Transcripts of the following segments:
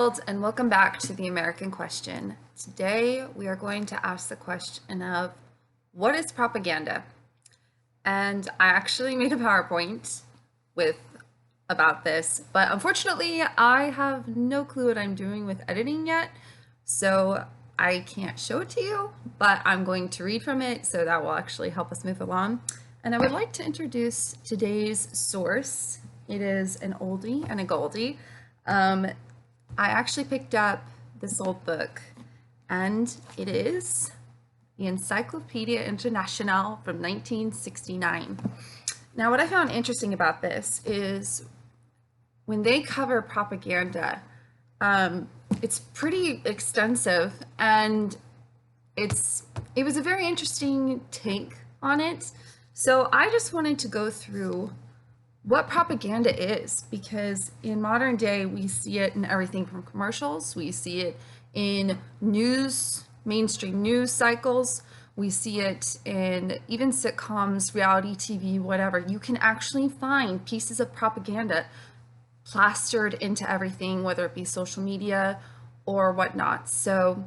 world, and welcome back to the American Question. Today we are going to ask the question of what is propaganda? And I actually made a PowerPoint about this, but unfortunately I have no clue what I'm doing with editing yet, so I can't show it to you, but I'm going to read from it, so that will actually help us move along. And I would like to introduce today's source. It is an oldie and a goldie. I actually picked up this old book, and it is the Encyclopedia International from 1969. Now, what I found interesting about this is when they cover propaganda, it's pretty extensive, and it was a very interesting take on it. So I just wanted to go through what propaganda is, because in modern day we see it in everything from commercials, we see it in news, mainstream news cycles, we see it in even sitcoms, reality TV, whatever. You can actually find pieces of propaganda plastered into everything, whether it be social media or whatnot. So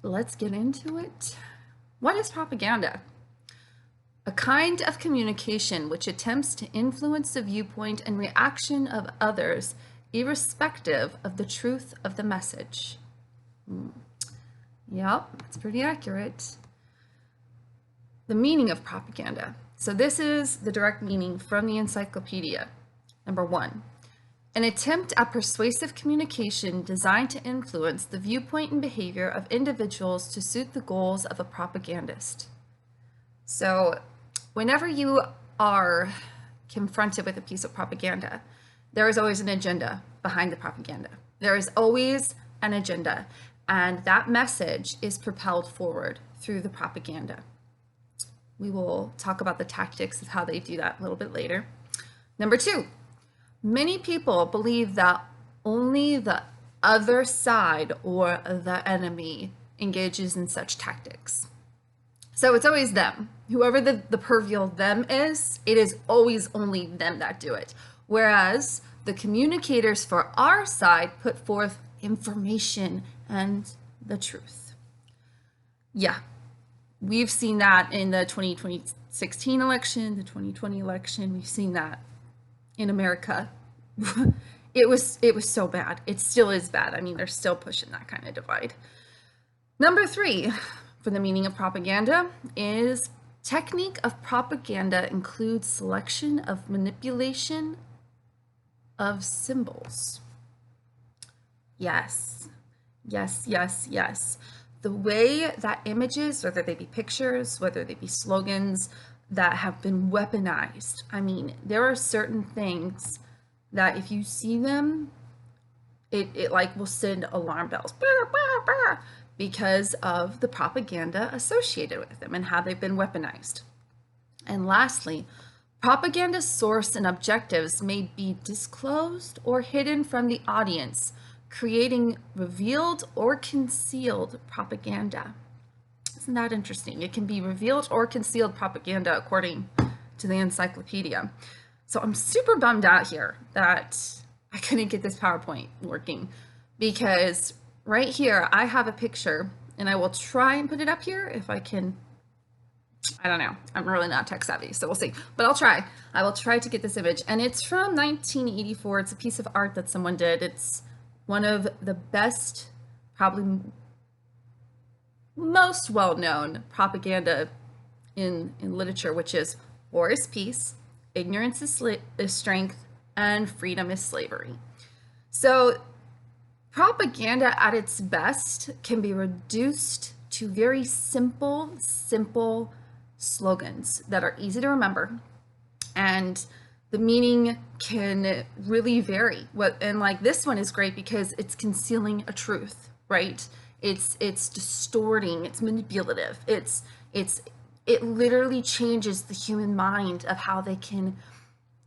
let's get into it. What is propaganda? A kind of communication which attempts to influence the viewpoint and reaction of others, irrespective of the truth of the message. Yep, that's pretty accurate. The meaning of propaganda. So this is the direct meaning from the encyclopedia. Number 1, an attempt at persuasive communication designed to influence the viewpoint and behavior of individuals to suit the goals of a propagandist. So whenever you are confronted with a piece of propaganda, there is always an agenda behind the propaganda. There is always an agenda, and that message is propelled forward through the propaganda. We will talk about the tactics of how they do that a little bit later. Number 2, many people believe that only the other side or the enemy engages in such tactics. So it's always them. Whoever the proverbial them is, it is always only them that do it. Whereas the communicators for our side put forth information and the truth. Yeah, we've seen that in the 2016 election, the 2020 election. We've seen that in America. It was so bad. It still is bad. I mean, they're still pushing that kind of divide. Number 3, for the meaning of propaganda, is technique of propaganda includes selection of manipulation of symbols. Yes, yes, yes, yes. The way that images, whether they be pictures, whether they be slogans, that have been weaponized. I mean, there are certain things that if you see them, it like will send alarm bells. Bah, bah, bah, because of the propaganda associated with them and how they've been weaponized. And lastly, propaganda source and objectives may be disclosed or hidden from the audience, creating revealed or concealed propaganda. Isn't that interesting? It can be revealed or concealed propaganda according to the encyclopedia. So I'm super bummed out here that I couldn't get this PowerPoint working, because right here, I have a picture, and I will try and put it up here if I can. I don't know. I'm really not tech savvy, so we'll see. But I'll try. I will try to get this image. And it's from 1984. It's a piece of art that someone did. It's one of the best, probably most well-known propaganda in literature, which is war is peace, ignorance is strength, and freedom is slavery. So propaganda at its best can be reduced to very simple slogans that are easy to remember, and the meaning can really vary. And like this one is great because it's concealing a truth, right? It's distorting, it's manipulative, it literally changes the human mind of how they can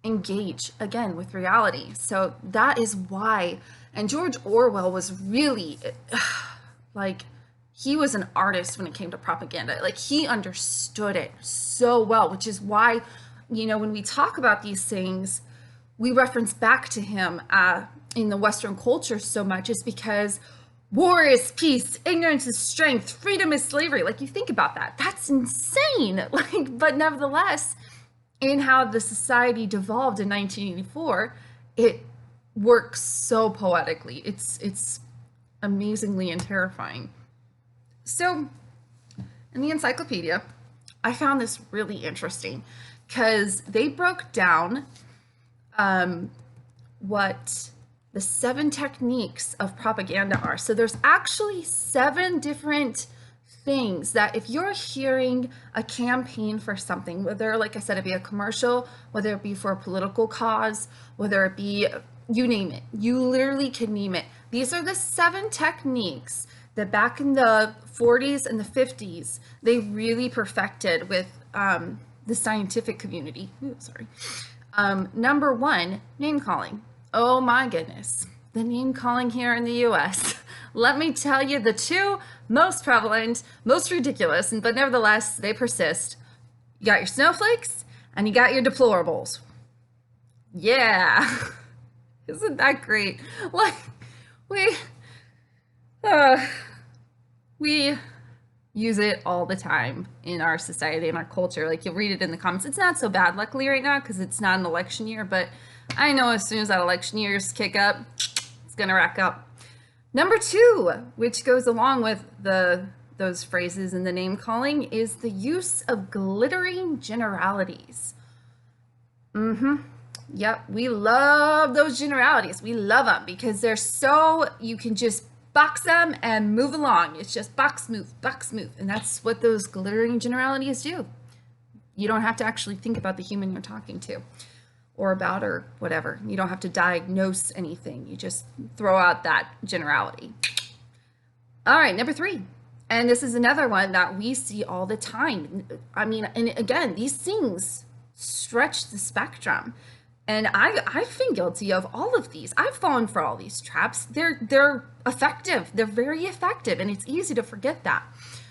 engage again with reality. So that is why. And George Orwell was really like, he was an artist when it came to propaganda. Like, he understood it so well, which is why, you know, when we talk about these things, we reference back to him in the Western culture so much is because war is peace, ignorance is strength, freedom is slavery. Like, you think about that. That's insane. Like, but nevertheless, in how the society devolved in 1984, it works so poetically. It's amazingly and terrifying. So, in the Encyclopedia, I found this really interesting because they broke down what the 7 techniques of propaganda are. So there's actually 7 different things that if you're hearing a campaign for something, whether, like I said, it be a commercial, whether it be for a political cause, whether it be, you name it, you literally can name it. These are the 7 techniques that back in the 40s and the 50s, they really perfected with the scientific community. Ooh, sorry. Number 1, name calling. Oh my goodness, the name calling here in the US. Let me tell you, the 2 most prevalent, most ridiculous, but nevertheless, they persist. You got your snowflakes and you got your deplorables. Yeah, isn't that great? Like, we use it all the time in our society, in our culture. Like, you'll read it in the comments. It's not so bad, luckily, right now, because it's not an election year, but I know as soon as that election year's kick up, it's gonna rack up. Number 2, which goes along with those phrases in the name calling, is the use of glittering generalities. Yep, we love those generalities. We love them because they're so, you can just box them and move along. It's just box, move, and that's what those glittering generalities do. You don't have to actually think about the human you're talking to or about or whatever. You don't have to diagnose anything. You just throw out that generality. All right, number 3. And this is another one that we see all the time. I mean, and again, these things stretch the spectrum. And I've been guilty of all of these. I've fallen for all these traps. They're effective. They're very effective, and it's easy to forget that.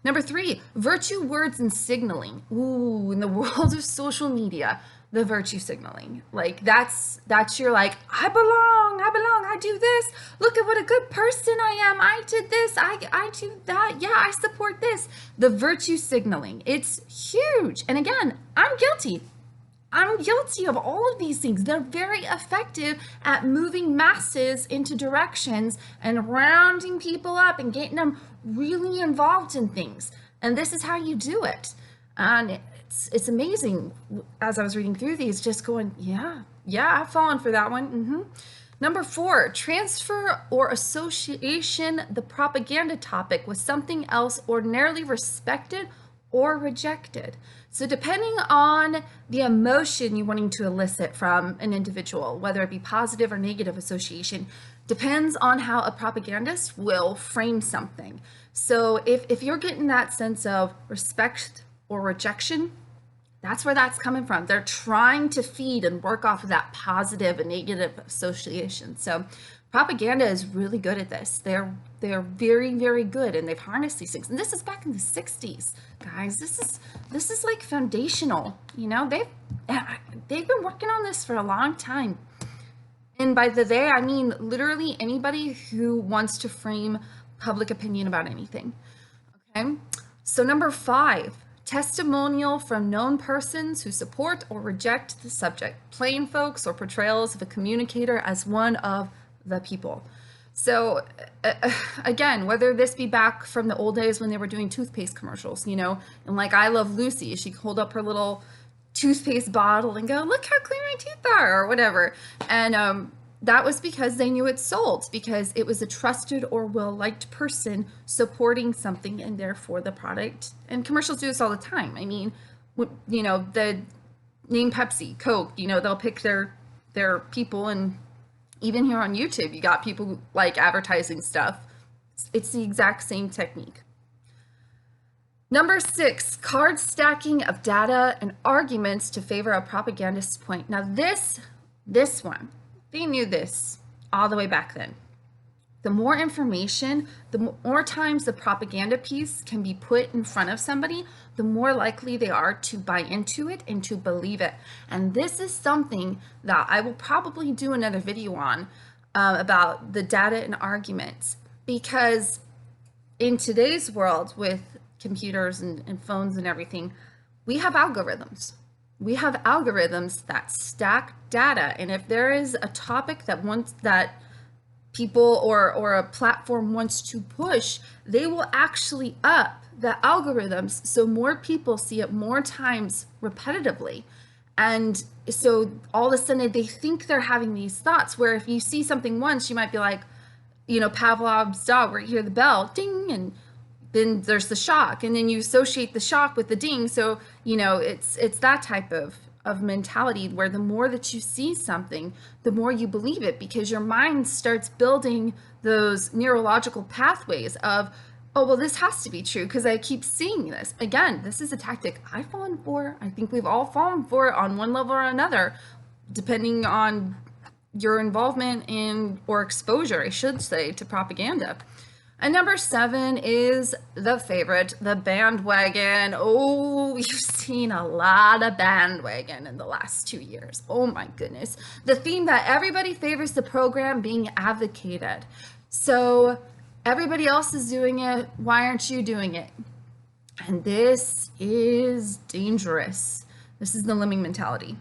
Number 3, virtue words and signaling. Ooh, in the world of social media, the virtue signaling. Like, that's your, like, I belong, I do this. Look at what a good person I am. I did this, I do that. Yeah, I support this. The virtue signaling, it's huge. And again, I'm guilty of all of these things. They're very effective at moving masses into directions and rounding people up and getting them really involved in things. And this is how you do it. And it's amazing. As I was reading through these, just going, yeah, I've fallen for that one. Number 4, transfer or association the propaganda topic with something else ordinarily respected or rejected. So depending on the emotion you're wanting to elicit from an individual, whether it be positive or negative association, depends on how a propagandist will frame something. So if you're getting that sense of respect or rejection, that's where that's coming from. They're trying to feed and work off of that positive and negative association. So propaganda is really good at this. They're very, very good, and they've harnessed these things. And this is back in the 60s, guys. This is like foundational. You know, they've been working on this for a long time. And by they, I mean literally anybody who wants to frame public opinion about anything. Okay. So number 5, testimonial from known persons who support or reject the subject. Plain folks or portrayals of a communicator as one of the people. So again, whether this be back from the old days when they were doing toothpaste commercials, you know, and like I Love Lucy, she'd hold up her little toothpaste bottle and go, look how clean my teeth are, or whatever. And that was because they knew it sold, because it was a trusted or well-liked person supporting something, and therefore the product. And commercials do this all the time. I mean, you know, the name Pepsi, Coke, you know, they'll pick their people, and even here on YouTube, you got people who like advertising stuff. It's the exact same technique. Number 6, card stacking of data and arguments to favor a propagandist's point. Now this one, they knew this all the way back then. The more information, the more times the propaganda piece can be put in front of somebody, the more likely they are to buy into it and to believe it. And this is something that I will probably do another video on. about the data and arguments, because in today's world with computers and phones and everything, we have algorithms. We have algorithms that stack data, and if there is a topic that people or a platform wants to push, they will actually up the algorithms so more people see it more times repetitively. And so all of a sudden they think they're having these thoughts, where if you see something once, you might be like, Pavlov's dog, where you hear the bell, ding, and then there's the shock, and then you associate the shock with the ding. So, it's that type of mentality, where the more that you see something, the more you believe it, because your mind starts building those neurological pathways of, oh, well, this has to be true because I keep seeing this. Again, this is a tactic I've fallen for. I think we've all fallen for it on one level or another, depending on your involvement in, or exposure, I should say, to propaganda. And number 7 is the favorite, the bandwagon. Oh, we've seen a lot of bandwagon in the last 2 years. Oh my goodness. The theme that everybody favors the program being advocated. So everybody else is doing it. Why aren't you doing it? And this is dangerous. This is the lemming mentality,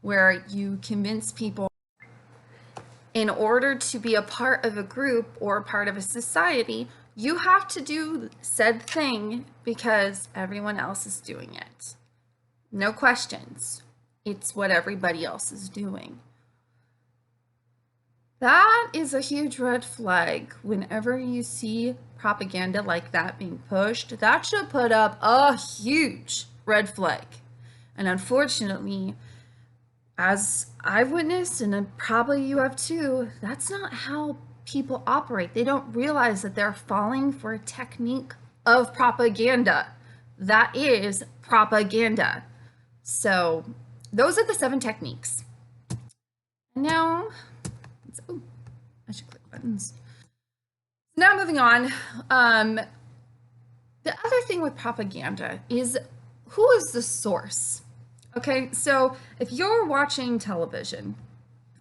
where you convince people in order to be a part of a group or a part of a society, you have to do said thing because everyone else is doing it. No questions. It's what everybody else is doing. That is a huge red flag. Whenever you see propaganda like that being pushed, that should put up a huge red flag. And unfortunately, as I've witnessed, and probably you have too, that's not how people operate. They don't realize that they're falling for a technique of propaganda. That is propaganda. So those are the 7 techniques. Now, I should click buttons. Now moving on. The other thing with propaganda is, who is the source? Okay, so if you're watching television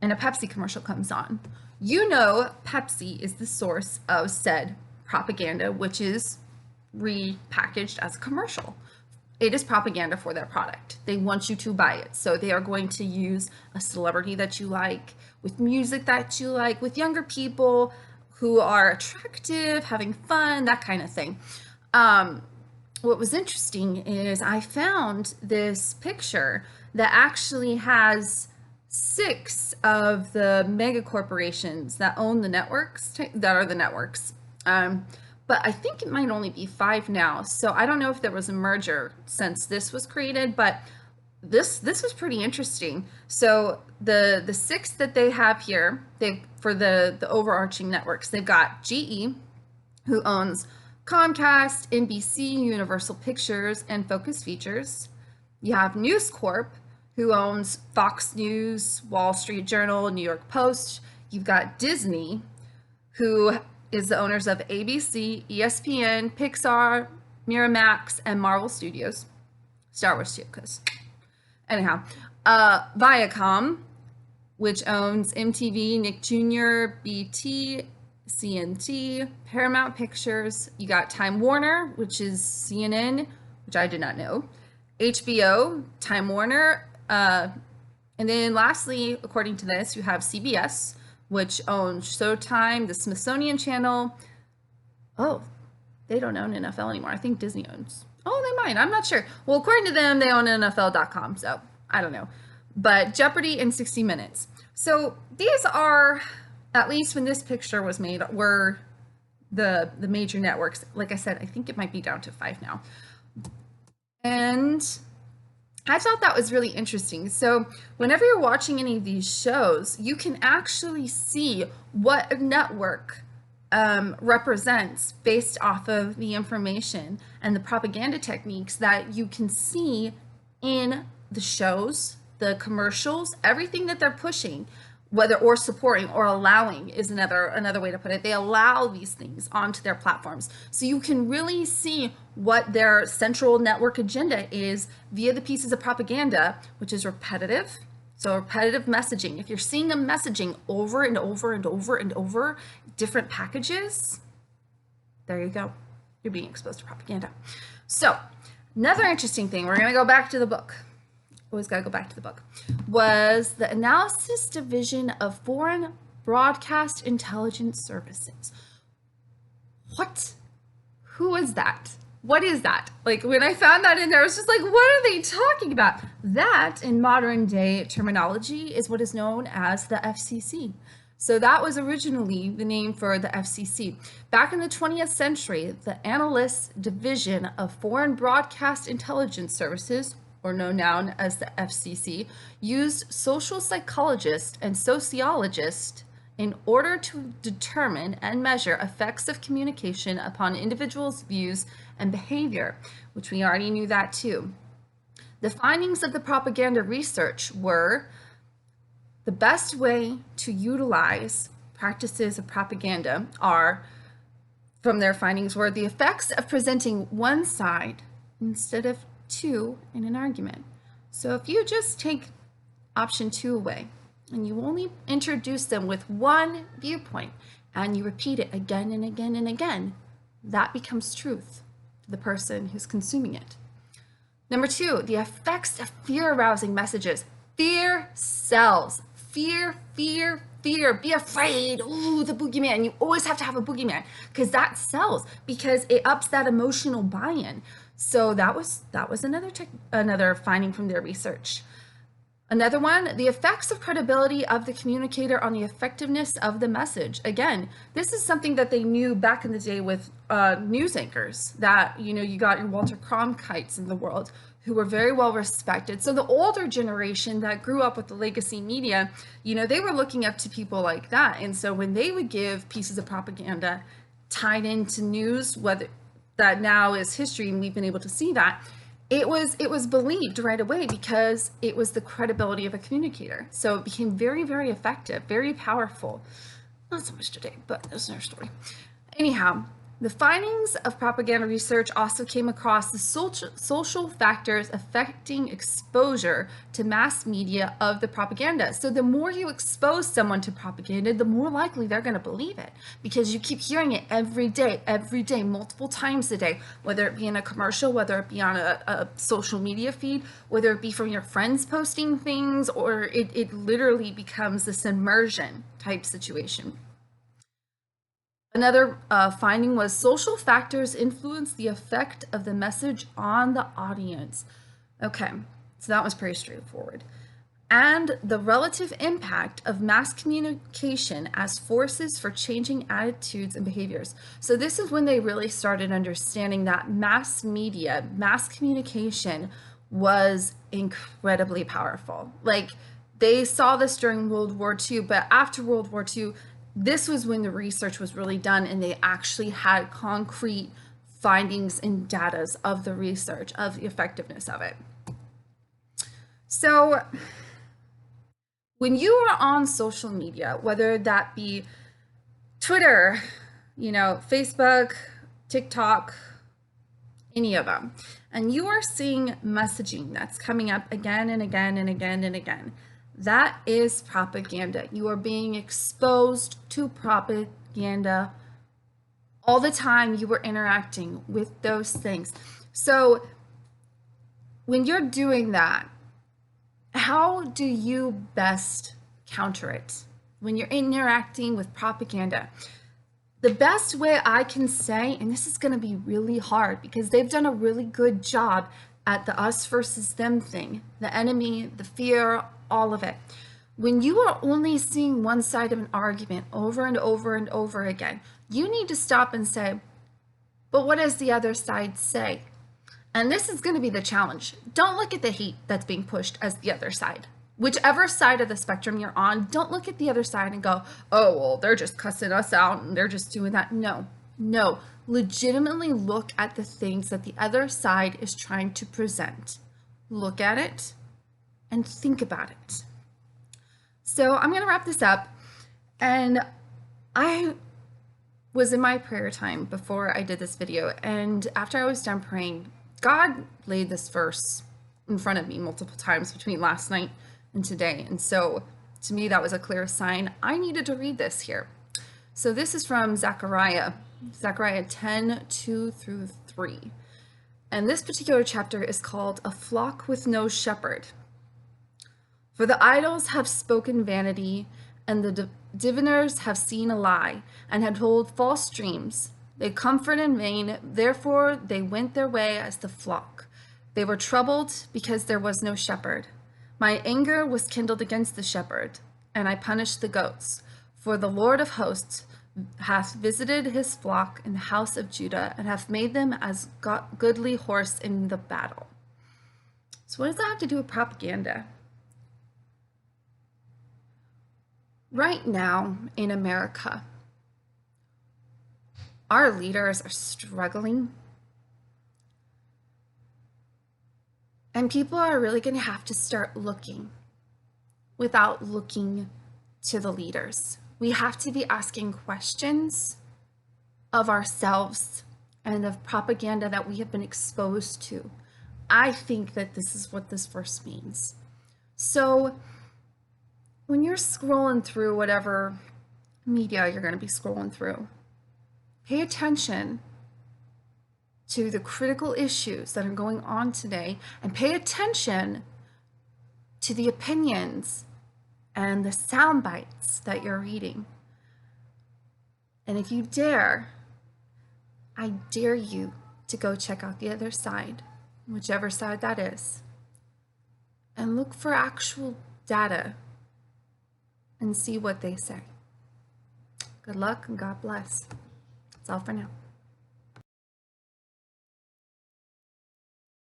and a Pepsi commercial comes on, Pepsi is the source of said propaganda, which is repackaged as a commercial. It is propaganda for their product. They want you to buy it. So they are going to use a celebrity that you like, with music that you like, with younger people who are attractive, having fun, that kind of thing. What was interesting is I found this picture that actually has 6 of the mega corporations that own the networks, that are the networks. But I think it might only be 5 now. So I don't know if there was a merger since this was created, but this was pretty interesting. So the 6 that they have here, for the overarching networks, they've got GE, who owns Comcast, NBC, Universal Pictures, and Focus Features. You have News Corp, who owns Fox News, Wall Street Journal, New York Post. You've got Disney, who is the owners of ABC, ESPN, Pixar, Miramax, and Marvel Studios. Star Wars too, because anyhow. Viacom, which owns MTV, Nick Jr., BT, CNT, Paramount Pictures. You got Time Warner, which is CNN, which I did not know. HBO, Time Warner. And then lastly, according to this, you have CBS, which owns Showtime, the Smithsonian Channel. Oh, they don't own NFL anymore. I think Disney owns. Oh, they might. I'm not sure. Well, according to them, they own NFL.com, so I don't know. But Jeopardy and 60 Minutes. So these are, at least when this picture was made, were the major networks. Like I said, I think it might be down to 5 now. And I thought that was really interesting. So whenever you're watching any of these shows, you can actually see what a network represents based off of the information and the propaganda techniques that you can see in the shows, the commercials, everything that they're pushing, whether or supporting or allowing is another way to put it. They allow these things onto their platforms. So you can really see what their central network agenda is via the pieces of propaganda, which is repetitive, So repetitive messaging, if you're seeing a messaging over and over and over and over, different packages, there you go. You're being exposed to propaganda. So another interesting thing, we're going to go back to the book. Always got to go back to the book, was the Analysis Division of Foreign Broadcast Intelligence Services. What? Who is that? What is that? Like, when I found that in there, I was just like, what are they talking about? That, in modern day terminology, is what is known as the FCC. So that was originally the name for the FCC. Back in the 20th century, the Analysis Division of Foreign Broadcast Intelligence Services, or known now as the FCC, used social psychologists and sociologists in order to determine and measure effects of communication upon individuals' views and behavior, which we already knew that too. The findings of the propaganda research were the best way to utilize practices of propaganda are, from their findings, were the effects of presenting one side instead of two in an argument. So if you just take option 2 away and you only introduce them with one viewpoint and you repeat it again and again and again, that becomes truth to the person who's consuming it. Number 2, the effects of fear-arousing messages. Fear sells. Fear, fear, fear. Be afraid. Ooh, the boogeyman. You always have to have a boogeyman because that sells, because it ups that emotional buy-in. So that was another finding from their research. Another one, the effects of credibility of the communicator on the effectiveness of the message. Again, this is something that they knew back in the day with news anchors, that, you know, you got your Walter Cronkite's in the world who were very well respected. So the older generation that grew up with the legacy media, you know, they were looking up to people like that. And so when they would give pieces of propaganda tied into news, whether that now is history and we've been able to see that, it was believed right away because it was the credibility of a communicator. So it became very, very effective, very powerful. Not so much today, but that's another story. Anyhow, the findings of propaganda research also came across the social factors affecting exposure to mass media of the propaganda. So the more you expose someone to propaganda, the more likely they're going to believe it, because you keep hearing it every day, multiple times a day, whether it be in a commercial, whether it be on a social media feed, whether it be from your friends posting things, or it literally becomes this immersion type situation. Another finding was social factors influence the effect of the message on the audience. Okay, so that was pretty straightforward. And the relative impact of mass communication as forces for changing attitudes and behaviors. So this is when they really started understanding that mass media, mass communication was incredibly powerful. Like, they saw this during World War II, but after World War II, this was when the research was really done and they actually had concrete findings and data of the research, of the effectiveness of it. So when you are on social media, whether that be Twitter, you know, Facebook, TikTok, any of them, and you are seeing messaging that's coming up again and again and again and again, that is propaganda. You are being exposed to propaganda all the time. You are interacting with those things. So when you're doing that, how do you best counter it when you're interacting with propaganda? The best way I can say, and this is going to be really hard because they've done a really good job at the us versus them thing, the enemy, the fear, all of it. When you are only seeing one side of an argument over and over and over again, you need to stop and say, but what does the other side say? And this is going to be the challenge. Don't look at the hate that's being pushed as the other side. Whichever side of the spectrum you're on, don't look at the other side and go, oh, well, they're just cussing us out and they're just doing that. No. Legitimately look at the things that the other side is trying to present. Look at it and think about it. So I'm going to wrap this up. And I was in my prayer time before I did this video. And after I was done praying, God laid this verse in front of me multiple times between last night in today. And so to me, that was a clear sign I needed to read this here. So this is from Zechariah 10:2-3. And this particular chapter is called A Flock with No Shepherd. For the idols have spoken vanity, and the diviners have seen a lie, and have told false dreams. They comfort in vain, therefore they went their way as the flock. They were troubled because there was no shepherd. My anger was kindled against the shepherd, and I punished the goats. For the Lord of hosts hath visited his flock in the house of Judah, and hath made them as goodly horse in the battle. So what does that have to do with propaganda? Right now in America, our leaders are struggling, and people are really going to have to start looking without looking to the leaders. We have to be asking questions of ourselves and of propaganda that we have been exposed to. I think that this is what this verse means. So when you're scrolling through whatever media you're going to be scrolling through, pay attention to the critical issues that are going on today, and pay attention to the opinions and the sound bites that you're reading. And if you dare, I dare you to go check out the other side, whichever side that is, and look for actual data and see what they say. Good luck and God bless. That's all for now.